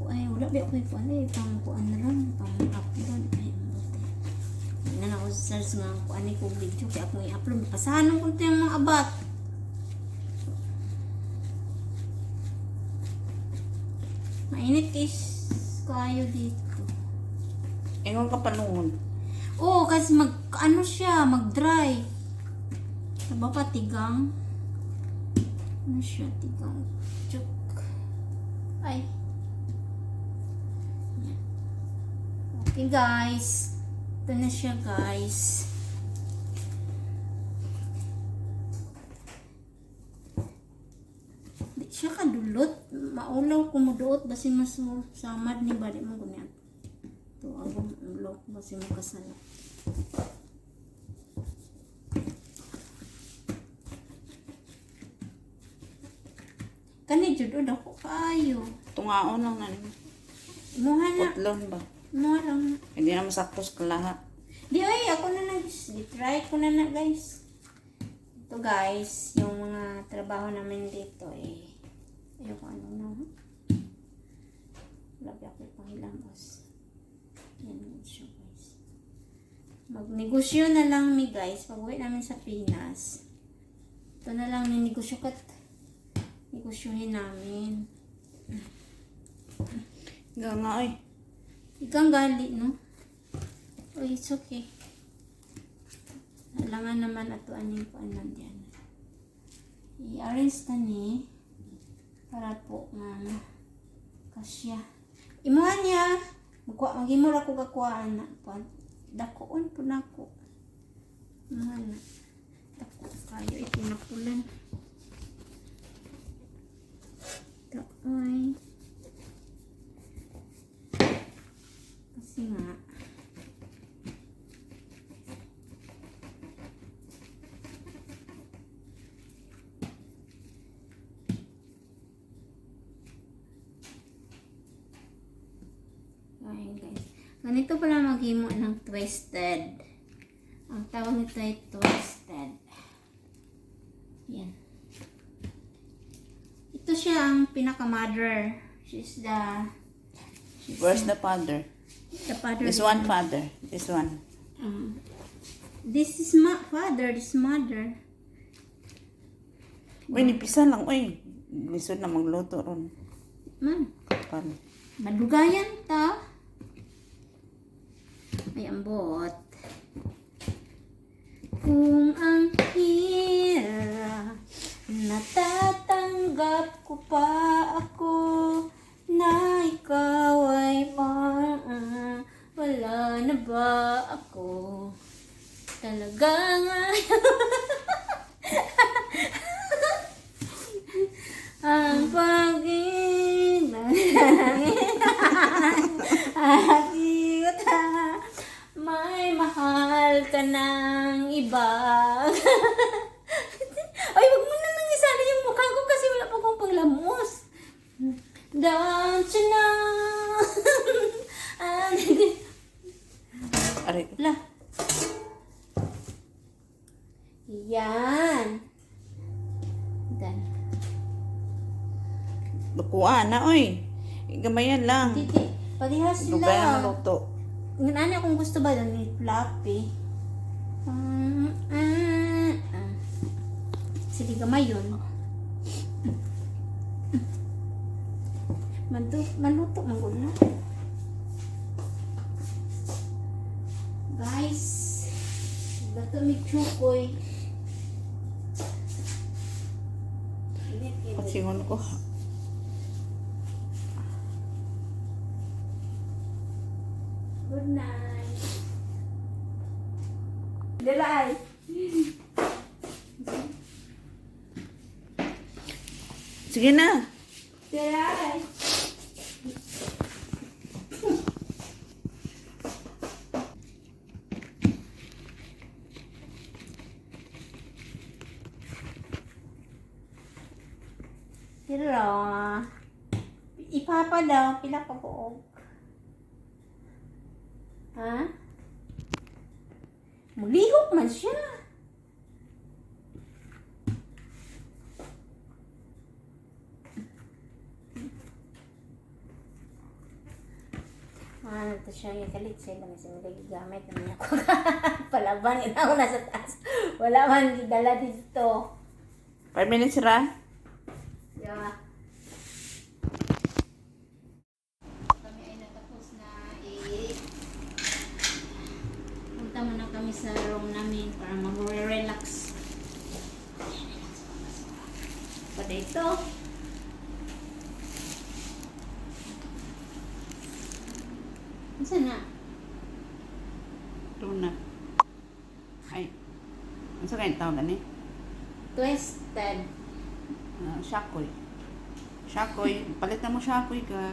Ay, wala ba ako ipon eh. Pang-kuan na lang. Pang-upload. Ay, hindi na ako search nga kuan ko video. Kaya ako i-upload. Pasahan ko ito yung mga abat. Mainit is kayo dito. Ingon ka panungon. Oo, kasi ano siya, mag-dry. Diba pa, tigang? Ano siya, tigang? Chuk. Ay. Okay, guys. Ito na siya, guys. Di siya kadulot. Maulaw kumuduot. Basi samad ni bali mo ganyan. Ito, agong ulok. Basi mo kasala. Kani jud ako kayo. Tungaon lang na nimo. Muha na. Putlon ba? Muha lang. Hindi na masaktos ka lahat. Di ay, ako na try ko na guys. Ito guys, yung mga trabaho namin dito eh. Ayoko ano na. Labi ako panghilamos. Yan yun siya guys. Magnegosyo na lang mi guys. Pag uwi namin sa Pinas. Ito na lang ninegosyo kat. Negosyohin namin. Nga nga ay. Ikang gali, no? Oh, it's okay. Alangan naman atuan yung paanan yan. I-arrange na ni para po kasya. Imuhan niya. Mag-imura ko kakuhaan na. Dakoon po na ko. Imuhan na. Dako kayo. Ipinapulan. Dakoy. Kasi nga. Ayan guys. Ganito pala maghimo ng twisted. Ang tawag nito ay twisted. Yan. Ito siya ang pinaka-mother. Where's the father? The father. This one father. This one. This is father. This mother. Uy, nipisa lang. Uy, lisod na magluto ron. Man. Kapal. Madugayan ta. Ay, ambot. Kung ang hirap natatanggap ko pa ako na ikaw ay wala na ba ako talagang ang pag-ibig may mahal ka ng iba. Ay, wag mo na nang isali yung mukha ko kasi wala pa akong paglamos. Don't you know? Aray. La. Yan. Dan. Lukuan na, oy. Gamayan lang. Titi, parehas sila. Lugay ang maluto. Ano kung gusto ba doon ni floppy? Sige, gamay yun. Maluto, magulo. Guys, bato may chukoy. Patsingon ko. Good night. Delay. Sige na. Delay. Hello. Ipapa daw, pila ka buog. Ha? Maglihok man siya. Ano to siya yung kalit siya lang sa mga gamit naman ako. Palaban ina ako nasa taas. Wala man gidala dito. 5 minutes ra. Yeah. Kami ay natapos na punta muna kami sa room namin para mag-relax. Pada ito. Saan na? Doon na. Ay. Ano sa kayong tawag gani? Twisted. Shakoy. Shakoy. Palit na mo shakoy ka.